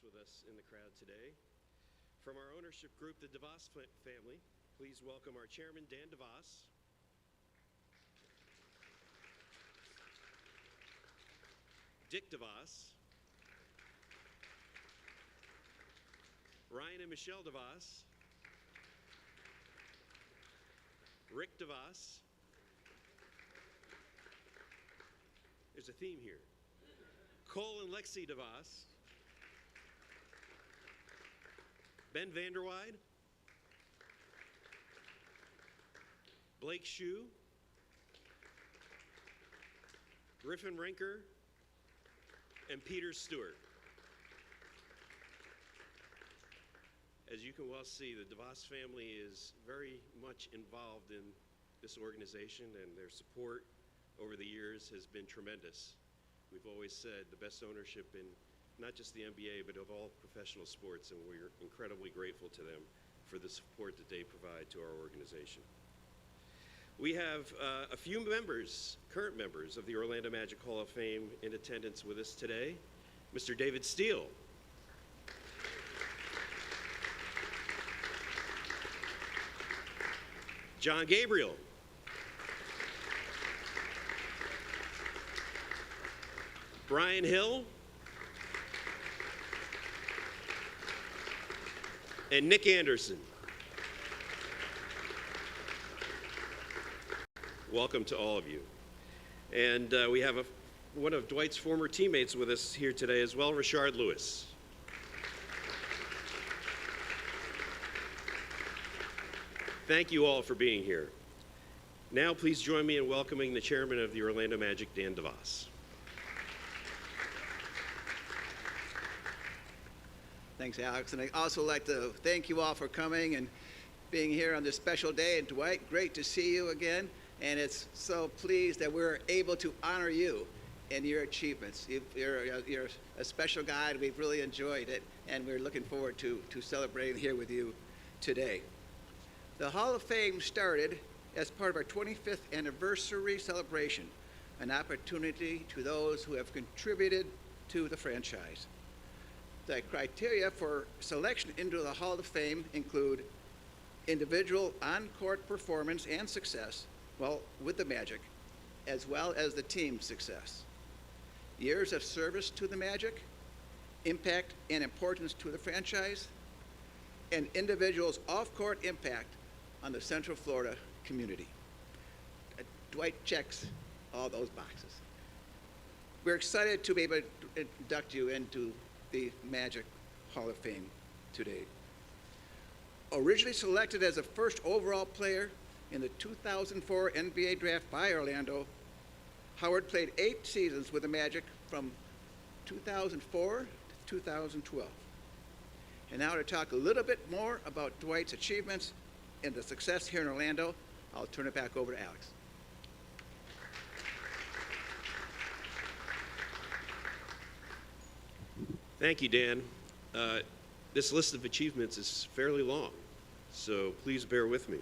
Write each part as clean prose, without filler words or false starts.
with us in the crowd today. From our ownership group, the DeVos family, please welcome our chairman, Dan DeVos. Dick DeVos. Ryan and Michelle DeVos. Rick DeVos. There's a theme here. Cole and Lexi DeVos. Ben Vanderweide. Blake Shue. Griffin Rinker. And Peter Stewart. As you can well see, the DeVos family is very much involved in this organization, and their support over the years has been tremendous. We've always said the best ownership in not just the NBA, but of all professional sports, and we're incredibly grateful to them for the support that they provide to our organization. We have a few members, current members of the Orlando Magic Hall of Fame in attendance with us today. Mr. David Steele. John Gabriel. Brian Hill. And Nick Anderson. Welcome to all of you. And we have one of Dwight's former teammates with us here today as well, Rashard Lewis. Thank you all for being here. Now please join me in welcoming the chairman of the Orlando Magic, Dan DeVos. Thanks, Alex. And I'd also like to thank you all for coming and being here on this special day. And Dwight, great to see you again. And it's so pleased that we're able to honor you and your achievements. You're a special guy, and we've really enjoyed it. And we're looking forward to celebrating here with you today. The Hall of Fame started as part of our 25th anniversary celebration, an opportunity to those who have contributed to the franchise. The criteria for selection into the Hall of Fame include individual on-court performance and success, with the Magic, as well as the team's success. Years of service to the Magic, impact and importance to the franchise, and individuals' off-court impact on the Central Florida community. Dwight checks all those boxes. We're excited to be able to induct you into the Magic Hall of Fame today. Originally selected as a first overall player in the 2004 NBA draft by Orlando, Howard played 8 seasons with the Magic from 2004 to 2012. And now to talk a little bit more about Dwight's achievements and the success here in Orlando, I'll turn it back over to Alex. Thank you, Dan. This list of achievements is fairly long, so please bear with me.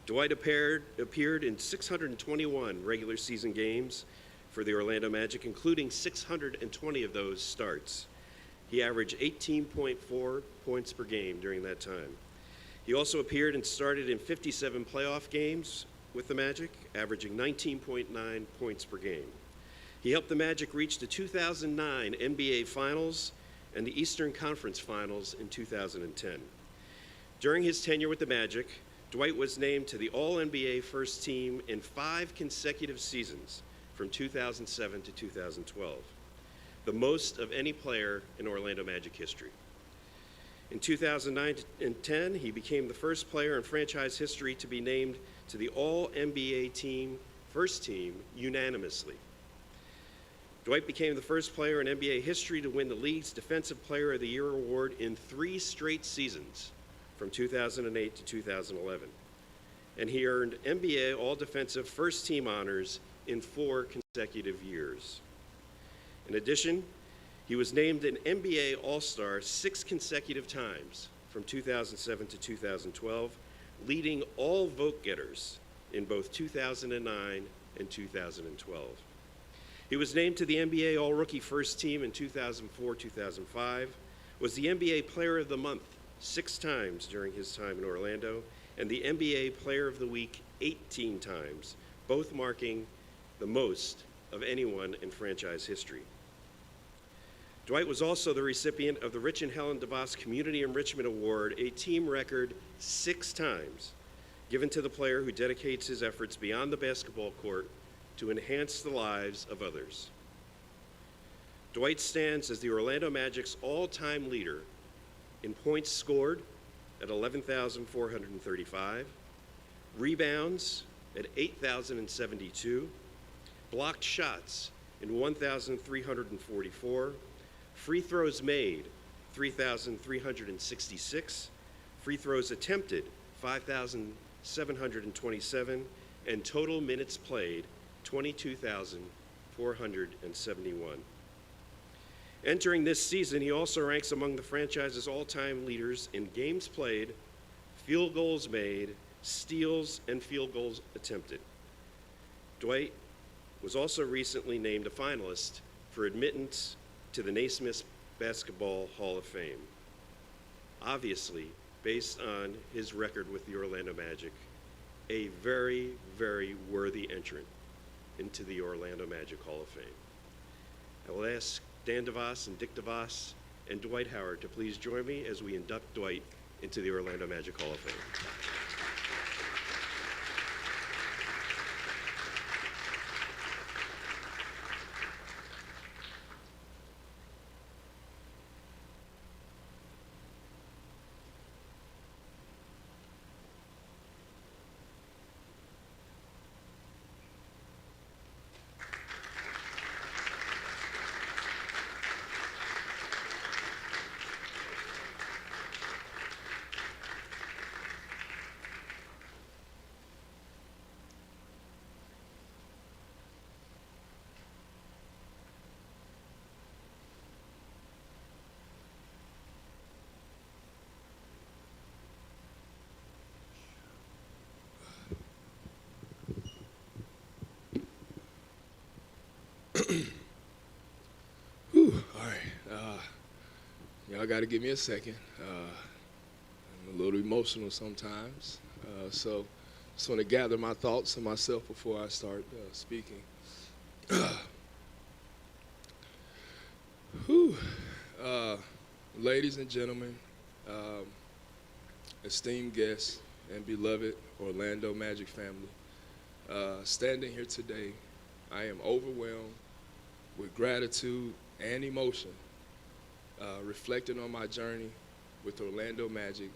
Dwight appeared in 621 regular season games for the Orlando Magic, including 620 of those starts. He averaged 18.4 points per game during that time. He also appeared and started in 57 playoff games with the Magic, averaging 19.9 points per game. He helped the Magic reach the 2009 NBA Finals and the Eastern Conference Finals in 2010. During his tenure with the Magic, Dwight was named to the All-NBA First Team in 5 consecutive seasons from 2007 to 2012, the most of any player in Orlando Magic history. In 2009 and 10, he became the first player in franchise history to be named to the All-NBA First Team unanimously. Dwight became the first player in NBA history to win the league's Defensive Player of the Year award in 3 straight seasons, from 2008 to 2011. And he earned NBA All-Defensive First Team honors in 4 consecutive years. In addition, he was named an NBA All-Star 6 consecutive times, from 2007 to 2012, leading all vote-getters in both 2009 and 2012. He was named to the NBA All-Rookie First Team in 2004-2005, was the NBA Player of the Month 6 times during his time in Orlando, and the NBA Player of the Week 18 times, both marking the most of anyone in franchise history. Dwight was also the recipient of the Rich and Helen DeVos Community Enrichment Award, a team record 6 times, given to the player who dedicates his efforts beyond the basketball court to enhance the lives of others. Dwight stands as the Orlando Magic's all-time leader in points scored at 11,435, rebounds at 8,072, blocked shots in 1,344, free throws made 3,366, free throws attempted 5,727, and total minutes played 22,471. Entering this season, he also ranks among the franchise's all-time leaders in games played, field goals made, steals, and field goals attempted. Dwight was also recently named a finalist for admittance to the Naismith Basketball Hall of Fame. Obviously, based on his record with the Orlando Magic, a very, very worthy entrant into the Orlando Magic Hall of Fame. I will ask Dan DeVos and Dick DeVos and Dwight Howard to please join me as we induct Dwight into the Orlando Magic Hall of Fame. Whew, all right. Y'all got to give me a second. I'm a little emotional sometimes. So just want to gather my thoughts and myself before I start speaking. Whew. Ladies and gentlemen, esteemed guests, and beloved Orlando Magic family, standing here today, I am overwhelmed with gratitude and emotion, reflecting on my journey with Orlando Magic.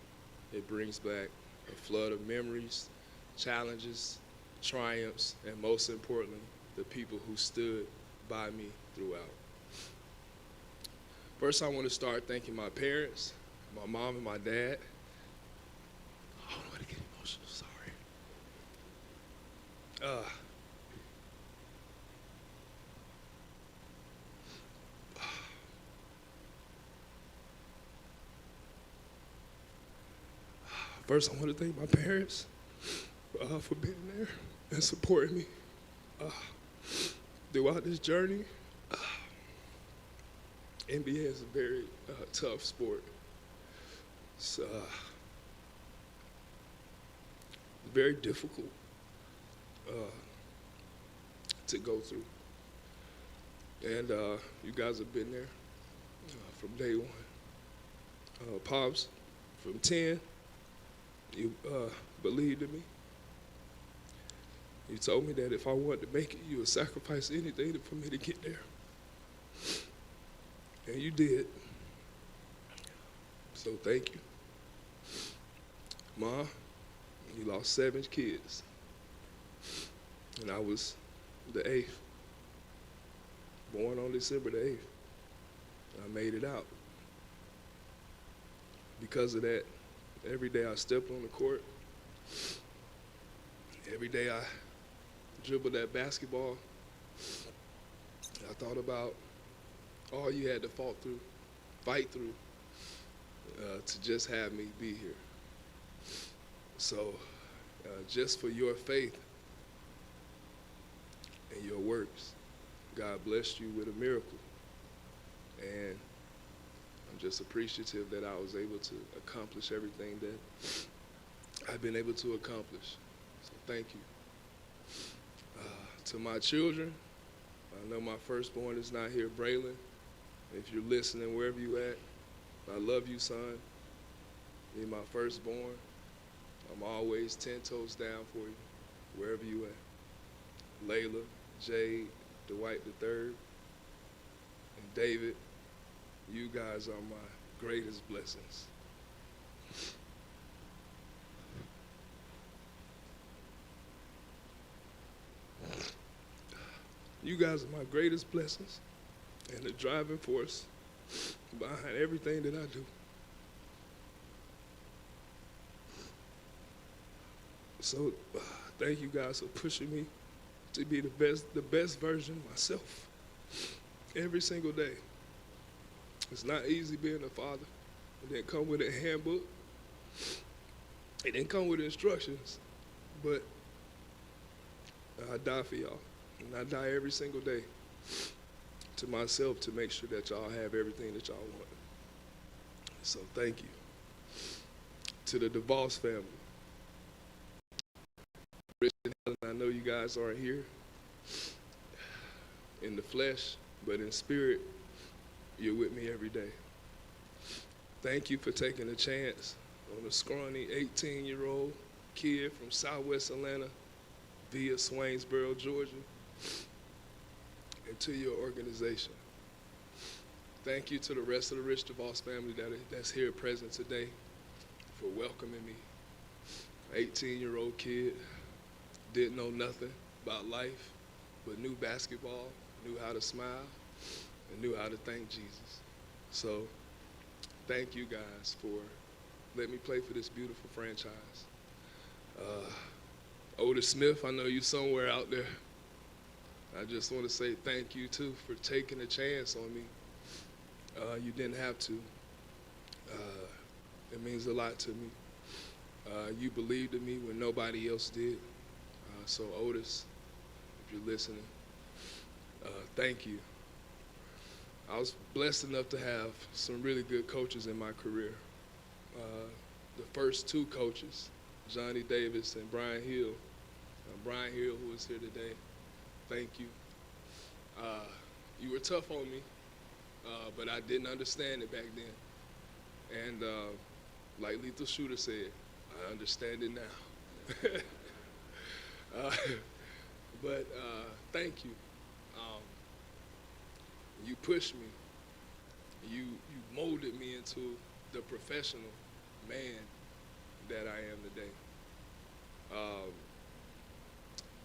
It brings back a flood of memories, challenges, triumphs, and most importantly, the people who stood by me throughout. First, I want to start thanking my parents, my mom and my dad. I don't want to get emotional, sorry. First, I want to thank my parents for being there and supporting me throughout this journey. NBA is a very tough sport. It's very difficult to go through. And you guys have been there from day one. Pops, from 10, you believed in me. You told me that if I wanted to make it, you would sacrifice anything for me to get there. And you did. So thank you. Ma, you lost 7 kids. And I was the 8th. Born on December the 8th. I made it out. Because of that, every day I stepped on the court, every day I dribbled that basketball, I thought about all you had to fight through to just have me be here. So just for your faith and your works, God blessed you with a miracle. And I'm just appreciative that I was able to accomplish everything that I've been able to accomplish. So thank you. To my children, I know my firstborn is not here, Braylon. If you're listening, wherever you at, I love you, son. You're my firstborn. I'm always 10 toes down for you, wherever you at. Layla, Jade, Dwight III, and David, you guys are my greatest blessings. You guys are my greatest blessings and the driving force behind everything that I do. So thank you guys for pushing me to be the best version of myself every single day. It's not easy being a father. It didn't come with a handbook. It didn't come with instructions, but I die for y'all. And I die every single day to myself to make sure that y'all have everything that y'all want. So thank you. To the DeVos family. Rich and Helen, I know you guys aren't here in the flesh, but in spirit, you're with me every day. Thank you for taking a chance on a scrawny 18-year-old kid from Southwest Atlanta via Swainsboro, Georgia, and to your organization. Thank you to the rest of the Rich DeVos family that's here present today for welcoming me. 18-year-old kid, didn't know nothing about life, but knew basketball, knew how to smile, and knew how to thank Jesus. So thank you guys for letting me play for this beautiful franchise. Otis Smith, I know you somewhere out there. I just want to say thank you too for taking a chance on me. You didn't have to. It means a lot to me. You believed in me when nobody else did. So Otis, if you're listening, thank you. I was blessed enough to have some really good coaches in my career. The first two coaches, Johnny Davis and Brian Hill. Brian Hill, who is here today, thank you. You were tough on me, but I didn't understand it back then. And like Lethal Shooter said, I understand it now. But thank you. You pushed me. You molded me into the professional man that I am today.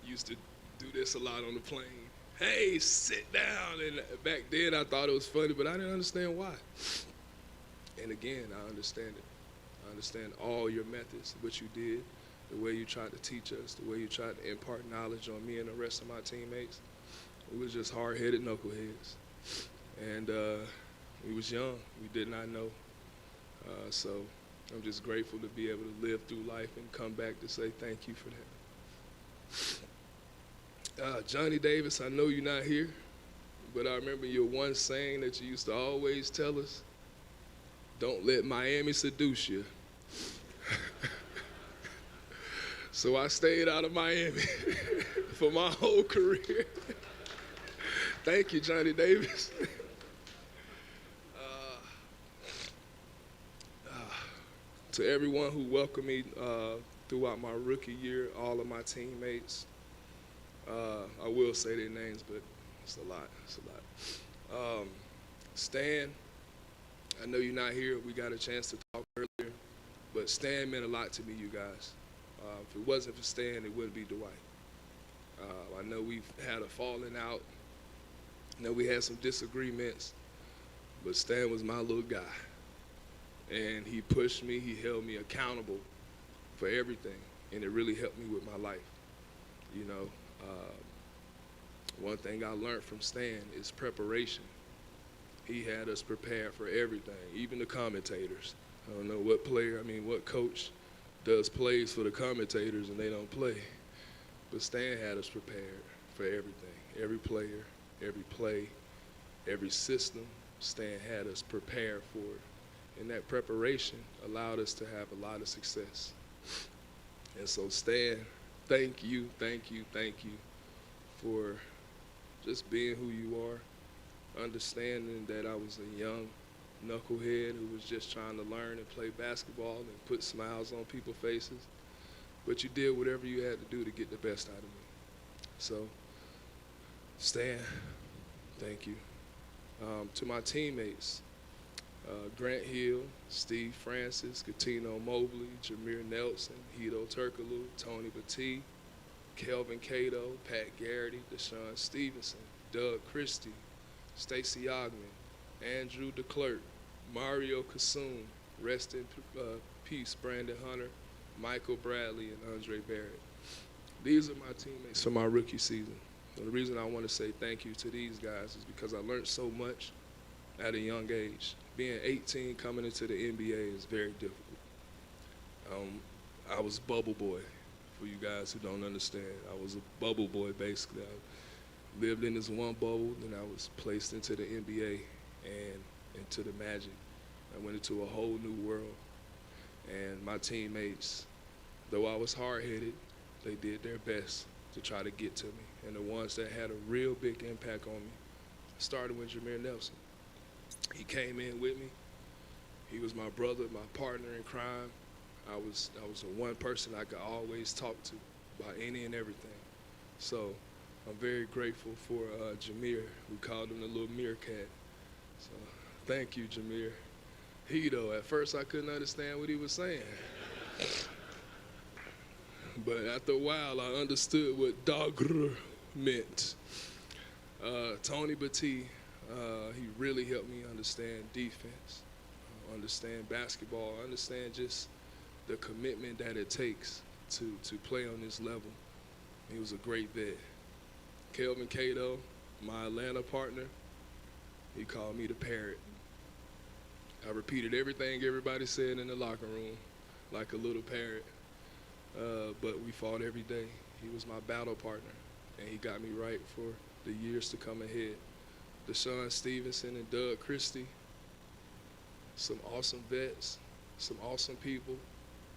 Used to do this a lot on the plane. Hey, sit down. And back then I thought it was funny, but I didn't understand why. And again, I understand it. I understand all your methods, what you did, the way you tried to teach us, the way you tried to impart knowledge on me and the rest of my teammates. We was just hard-headed knuckleheads. And we was young. We did not know. So I'm just grateful to be able to live through life and come back to say thank you for that. Johnny Davis, I know you're not here, but I remember your one saying that you used to always tell us, don't let Miami seduce you. So I stayed out of Miami for my whole career. Thank you, Johnny Davis. To everyone who welcomed me throughout my rookie year, all of my teammates, I will say their names, but it's a lot. It's a lot. Stan, I know you're not here. We got a chance to talk earlier, but Stan meant a lot to me, you guys. If it wasn't for Stan, it wouldn't be Dwight. I know we've had a falling out. I know we had some disagreements, but Stan was my little guy. And he pushed me, he held me accountable for everything, and it really helped me with my life. You know, one thing I learned from Stan is preparation. He had us prepared for everything, even the commentators. I don't know what coach does plays for the commentators and they don't play. But Stan had us prepared for everything, every player, every play, every system. Stan had us prepared for it. and that preparation allowed us to have a lot of success. And so, Stan, thank you for just being who you are, understanding that I was a young knucklehead who was just trying to learn and play basketball and put smiles on people's faces. But you did whatever you had to do to get the best out of me. So, Stan, thank you. To my teammates, Grant Hill, Steve Francis, Katino Mobley, Jameer Nelson, Hito Turkaloo, Tony Battie, Kelvin Cato, Pat Garrity, Deshaun Stevenson, Doug Christie, Stacey Ogman, Andrew DeClerc, Mario Kassoum, rest in peace, Brandon Hunter, Michael Bradley, and Andre Barrett. These are my teammates for my rookie season. And the reason I want to say thank you to these guys is because I learned so much at a young age. Being 18 coming into the NBA is very difficult. I was bubble boy, for you guys who don't understand. I was a bubble boy, basically. I lived in this one bubble, then I was placed into the NBA and into the Magic. I went into a whole new world. And my teammates, though I was hard-headed, they did their best to try to get to me. And the ones that had a real big impact on me started with Jameer Nelson. He came in with me. He was my brother, my partner in crime. I was the one person I could always talk to about any and everything. So I'm very grateful for Jameer. We called him the little meerkat. So thank you, Jameer. Hito, at first I couldn't understand what he was saying. But after a while, I understood what dogr meant. Tony Battie, he really helped me understand defense, understand basketball, understand just the commitment that it takes to play on this level. He was a great vet. Kelvin Cato, my Atlanta partner, he called me the parrot. I repeated everything everybody said in the locker room like a little parrot, but we fought every day. He was my battle partner, and he got me right for the years to come ahead. Deshaun Stevenson and Doug Christie, some awesome vets, some awesome people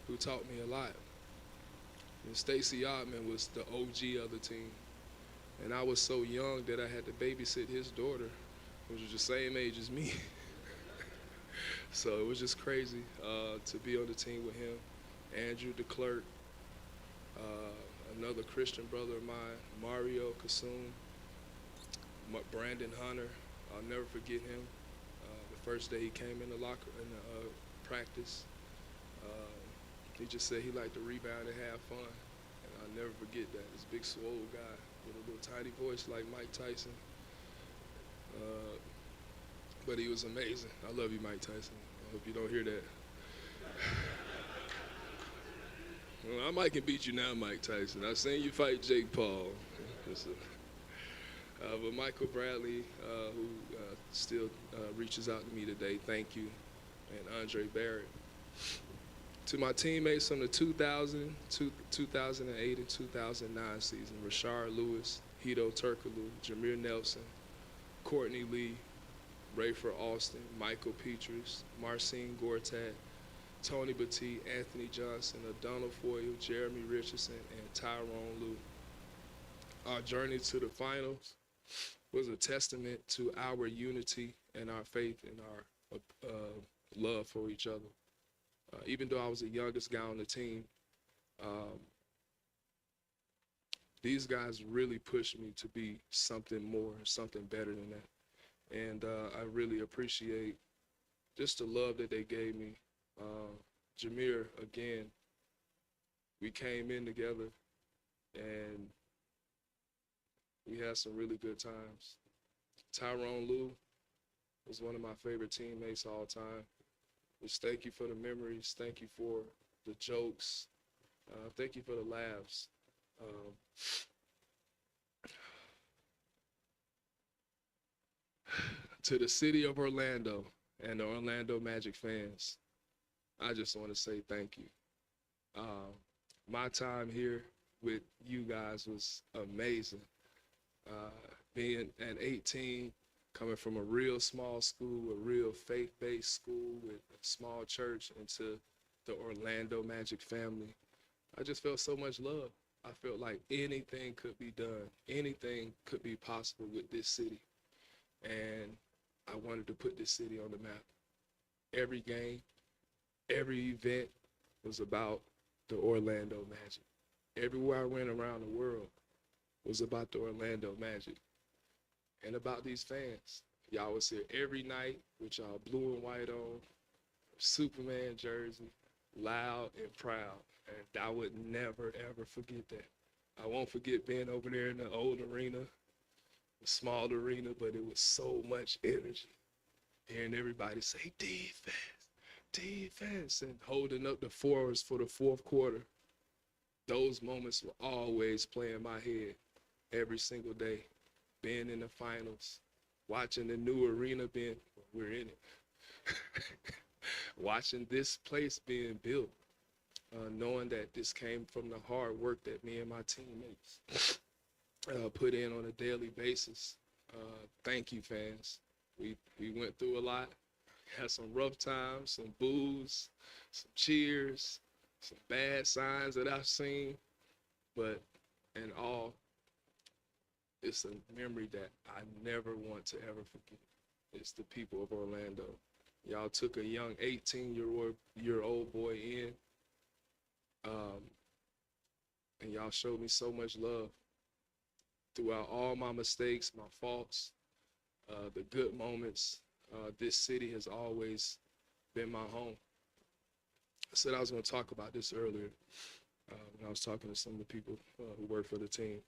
who taught me a lot. And Stacey Ogman was the OG of the team. And I was so young that I had to babysit his daughter, which was the same age as me. So it was just crazy to be on the team with him. Andrew DeClerc, another Christian brother of mine, Mario Kassoum, Brandon Hunter. I'll never forget him. The first day he came in the practice, he just said he liked to rebound and have fun. And I'll never forget that. This big swole guy with a little tiny voice like Mike Tyson. But he was amazing. I love you, Mike Tyson. I hope you don't hear that. Well, I might can beat you now, Mike Tyson. I've seen you fight Jake Paul. But Michael Bradley, who still reaches out to me today, thank you. And Andre Barrett. To my teammates from the 2000, 2008, and 2009 season, Rashard Lewis, Hito Turkaloo, Jameer Nelson, Courtney Lee, Rayford Austin, Michael Petrus, Marcin Gortat, Tony Battie, Anthony Johnson, Adonal Foyle, Jeremy Richardson, and Tyrone Lue. Our journey to the finals was a testament to our unity and our faith and our love for each other. Even though I was the youngest guy on the team, these guys really pushed me to be something more, something better than that. And I really appreciate just the love that they gave me. Jameer, again, we came in together and we had some really good times. Tyrone Lue was one of my favorite teammates all time. Just thank you for the memories. Thank you for the jokes. Thank you for the laughs. To the city of Orlando and the Orlando Magic fans, I just want to say thank you. My time here with you guys was amazing. Being at 18, coming from a real small school, a real faith-based school with a small church, into the Orlando Magic family. I just felt so much love. I felt like anything could be done, anything could be possible with this city. And I wanted to put this city on the map. Every game, every event was about the Orlando Magic. Everywhere I went around the world was about the Orlando Magic and about these fans. Y'all was here every night with y'all blue and white on, Superman jersey, loud and proud. And I would never, ever forget that. I won't forget being over there in the old arena, the small arena, but it was so much energy. Hearing everybody say, defense, defense, and holding up the fours for the fourth quarter. Those moments will always play in my head every single day. Being in the finals, watching the new arena we're in it. Watching this place being built, knowing that this came from the hard work that me and my teammates put in on a daily basis. Thank you, fans. We went through a lot, had some rough times, some boos, some cheers, some bad signs that I've seen, but in all, it's a memory that I never want to ever forget. It's the people of Orlando. Y'all took a young 18-year-old boy in, and y'all showed me so much love throughout all my mistakes, my faults, the good moments. This city has always been my home. I said I was going to talk about this earlier when I was talking to some of the people who work for the team.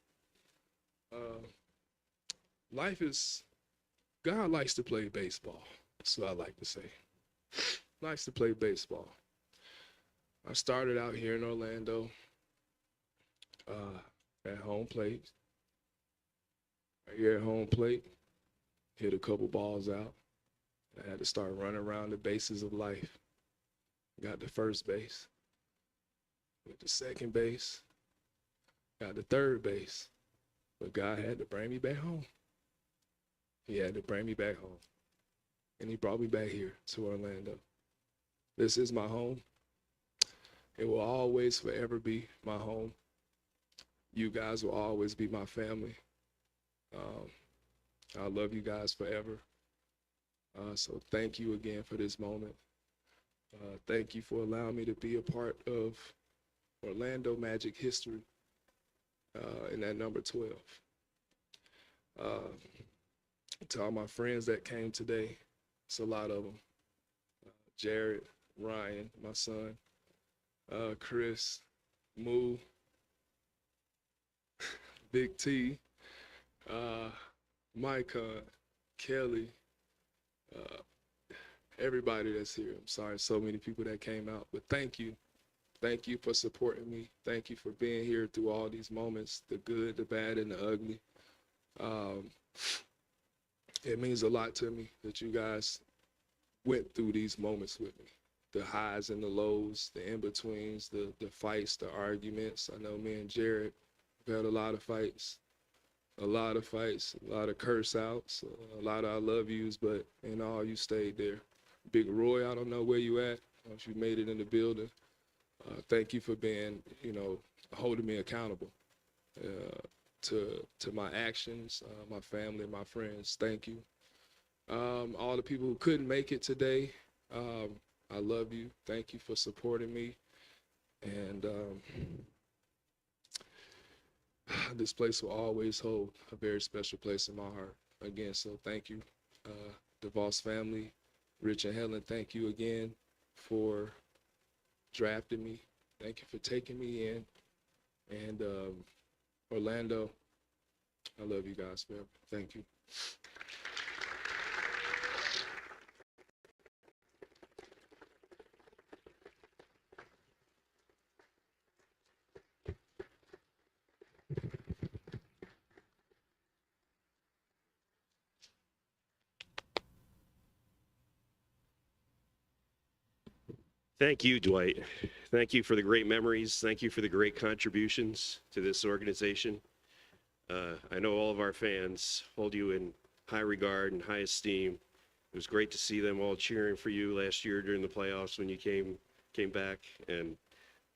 God likes to play baseball. That's what I like to say. Likes to play baseball. I started out here in Orlando at home plate. Right here at home plate, hit a couple balls out. I had to start running around the bases of life. Got to first base, went to second base, got to third base. But God had to bring me back home. He had to bring me back home. And he brought me back here to Orlando. This is my home. It will always forever be my home. You guys will always be my family. I love you guys forever. So thank you again for this moment. Thank you for allowing me to be a part of Orlando Magic history in that number 12. To all my friends that came today, it's a lot of them. Jared, Ryan, my son, Chris, Moo, Big T, Micah, Kelly, everybody that's here. I'm sorry, so many people that came out, but thank you. Thank you for supporting me. Thank you for being here through all these moments, the good, the bad, and the ugly. It means a lot to me that you guys went through these moments with me. The highs and the lows, the in-betweens, the fights, the arguments. I know me and Jared have had a lot of fights, a lot of curse outs, a lot of I love yous, but in all, you stayed there. Big Roy, I don't know where you at. I don't know if you made it in the building. Thank you for being, holding me accountable to my actions, my family, my friends. Thank you. All the people who couldn't make it today, I love you. Thank you for supporting me. And this place will always hold a very special place in my heart. Again, so thank you. DeVos family, Rich and Helen, thank you again for drafting me. Thank you for taking me in. And Orlando, I love you guys forever. Thank you. Thank you, Dwight. Thank you for the great memories. Thank you for the great contributions to this organization. I know all of our fans hold you in high regard and high esteem. It was great to see them all cheering for you last year during the playoffs when you came back, and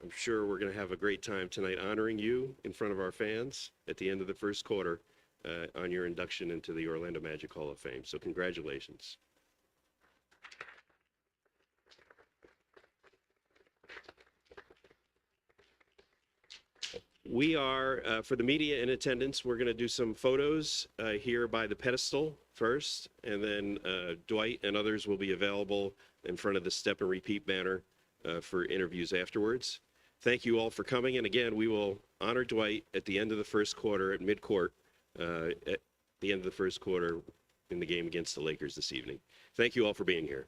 I'm sure we're going to have a great time tonight honoring you in front of our fans at the end of the first quarter on your induction into the Orlando Magic Hall of Fame. So congratulations. We are, for the media in attendance, we're going to do some photos here by the pedestal first, and then Dwight and others will be available in front of the Step and Repeat banner for interviews afterwards. Thank you all for coming, and again, we will honor Dwight at the end of the first quarter at midcourt, at the end of the first quarter in the game against the Lakers this evening. Thank you all for being here.